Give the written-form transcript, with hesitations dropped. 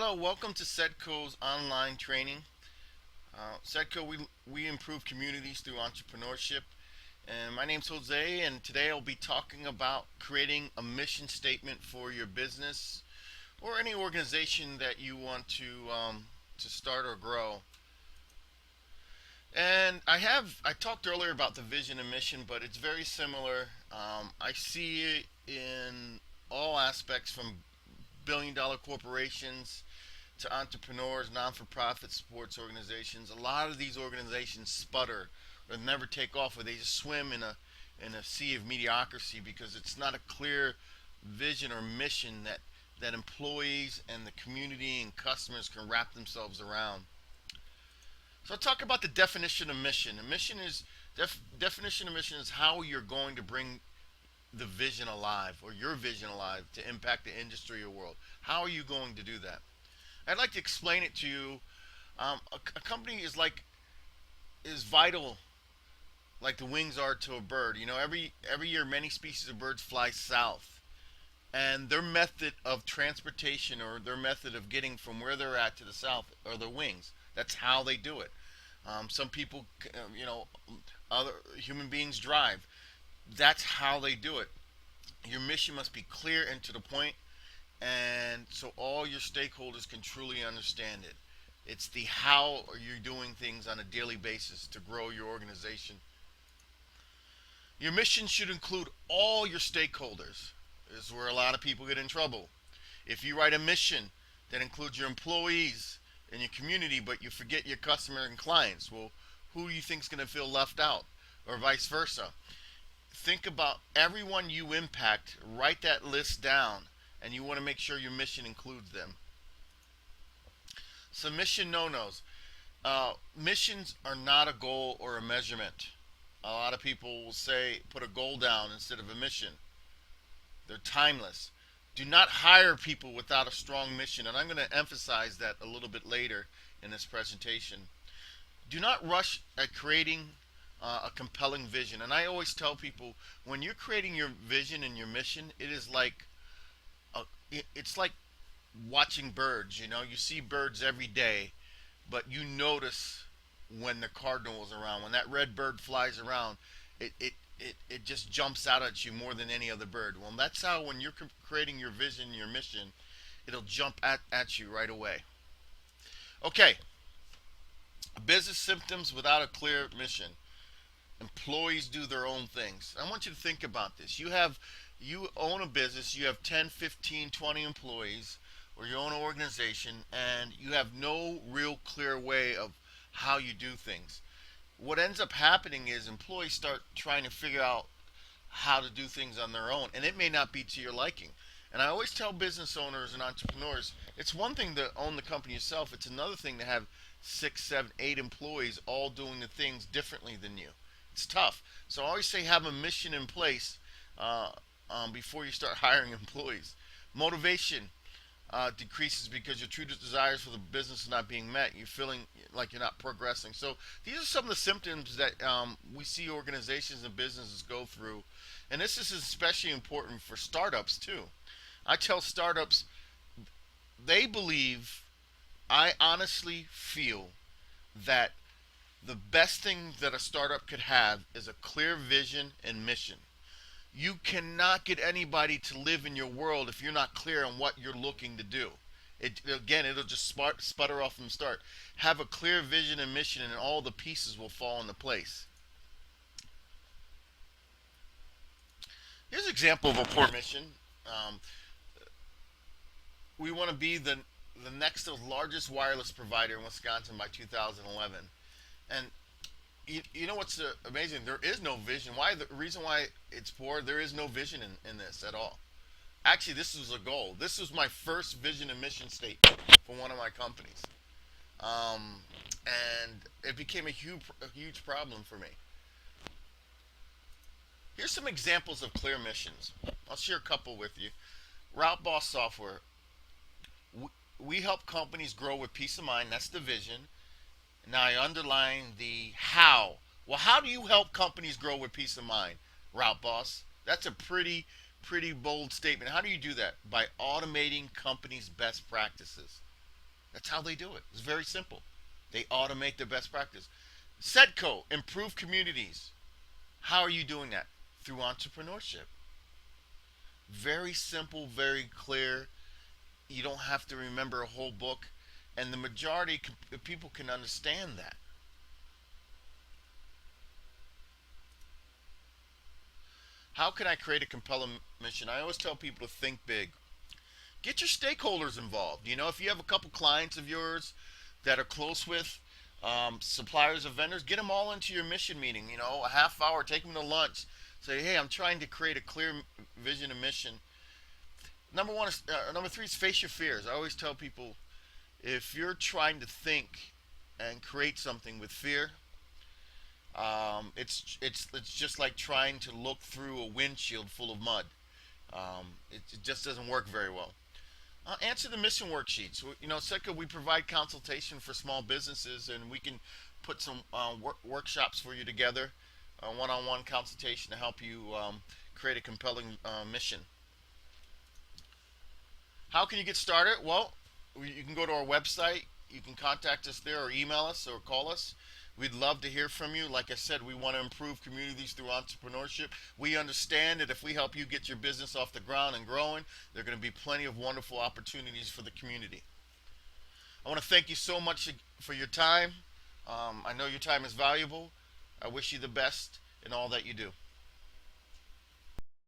Hello, welcome to Sedco's online training. Sedco, we improve communities through entrepreneurship. And my name's Jose, and today I'll be talking about creating a mission statement for your business or any organization that you want to start or grow. And I talked earlier about the vision and mission, but it's very similar. I see it in all aspects from billion-dollar corporations to entrepreneurs, non-for-profit sports organizations. A lot of these organizations sputter or never take off, or they just swim in a sea of mediocrity because it's not a clear vision or mission that employees and the community and customers can wrap themselves around. So I'll talk about the definition of mission. A mission is definition of mission is how you're going to bring the vision alive or your vision alive to impact the industry or world. How are you going to do that? I'd like to explain it to you. A company is vital, like the wings are to a bird. You know, every year many species of birds fly south, and their method of transportation or their method of getting from where they're at to the south are their wings. That's how they do it. Some people, other human beings drive. That's how they do it. Your mission must be clear and to the point, and so all your stakeholders can truly understand it. It's the how are you doing things on a daily basis to grow your organization. Your mission should include all your stakeholders. This is where a lot of people get in trouble. If you write a mission that includes your employees and your community, but you forget your customer and clients, well, who do you think is going to feel left out? Or vice versa. Think about everyone you impact, write that list down, and you want to make sure your mission includes them. Some mission no-nos. Missions are not a goal or a measurement. A lot of people will say put a goal down instead of a mission. They're timeless. Do not hire people without a strong mission, and I'm going to emphasize that a little bit later in this presentation. Do not rush at creating a compelling vision. And I always tell people when you're creating your vision and your mission, it's like watching birds. You know, you see birds every day, but you notice when the cardinal is around. When that red bird flies around, it just jumps out at you more than any other bird. Well, that's how when you're creating your vision, your mission, it'll jump at you right away. Okay, business symptoms without a clear mission. Employees do their own things. I want you to think about this. You own a business, you have 10, 15, 20 employees, or you own an organization, and you have no real clear way of how you do things. What ends up happening is employees start trying to figure out how to do things on their own, and it may not be to your liking. And I always tell business owners and entrepreneurs, it's one thing to own the company yourself, it's another thing to have 6, 7, 8 employees all doing the things differently than you. It's tough. So I always say have a mission in place before you start hiring employees. Motivation decreases because your true desires for the business are not being met. You're feeling like you're not progressing. So these are some of the symptoms that we see organizations and businesses go through. And this is especially important for startups too. I tell startups, they believe, I honestly feel that the best thing that a startup could have is a clear vision and mission. You cannot get anybody to live in your world if you're not clear on what you're looking to do. It'll just sputter off from the start. Have a clear vision and mission, and all the pieces will fall into place. Here's an example of a poor mission. Um, we want to be the next largest wireless provider in Wisconsin by 2011. And you know what's amazing? There is no vision. Why? The reason why it's poor, there is no vision in this at all. Actually, this was a goal. This was my first vision and mission statement for one of my companies. Um, and it became a huge problem for me. Here's some examples of clear missions. I'll share a couple with you. Route Boss Software. We help companies grow with peace of mind. That's the vision. Now I underline the how. Well, how do you help companies grow with peace of mind, Route Boss? That's a pretty bold statement. How do you do that? By automating companies' best practices. That's how they do it. It's very simple. They automate their best practice. Sedco, improve communities. How are you doing that? Through entrepreneurship. Very simple, very clear. You don't have to remember a whole book, and the majority of people can understand that. How can I create a compelling mission? I always tell people to think big. Get your stakeholders involved. You know, if you have a couple clients of yours that are close with, suppliers or vendors, get them all into your mission meeting. You know, a half hour, take them to lunch. Say, hey, I'm trying to create a clear vision and mission. Number one is, number three is face your fears. I always tell people, if you're trying to think and create something with fear, it's just like trying to look through a windshield full of mud. It just doesn't work very well. Answer the mission worksheets. You know, Setka, we provide consultation for small businesses, and we can put some workshops for you together, one-on-one consultation to help you create a compelling mission. How can you get started? Well, you can go to our website. You can contact us there, or email us, or call us. We'd love to hear from you. Like I said, we want to improve communities through entrepreneurship. We understand that if we help you get your business off the ground and growing, there are going to be plenty of wonderful opportunities for the community. I want to thank you so much for your time. I know your time is valuable. I wish you the best in all that you do.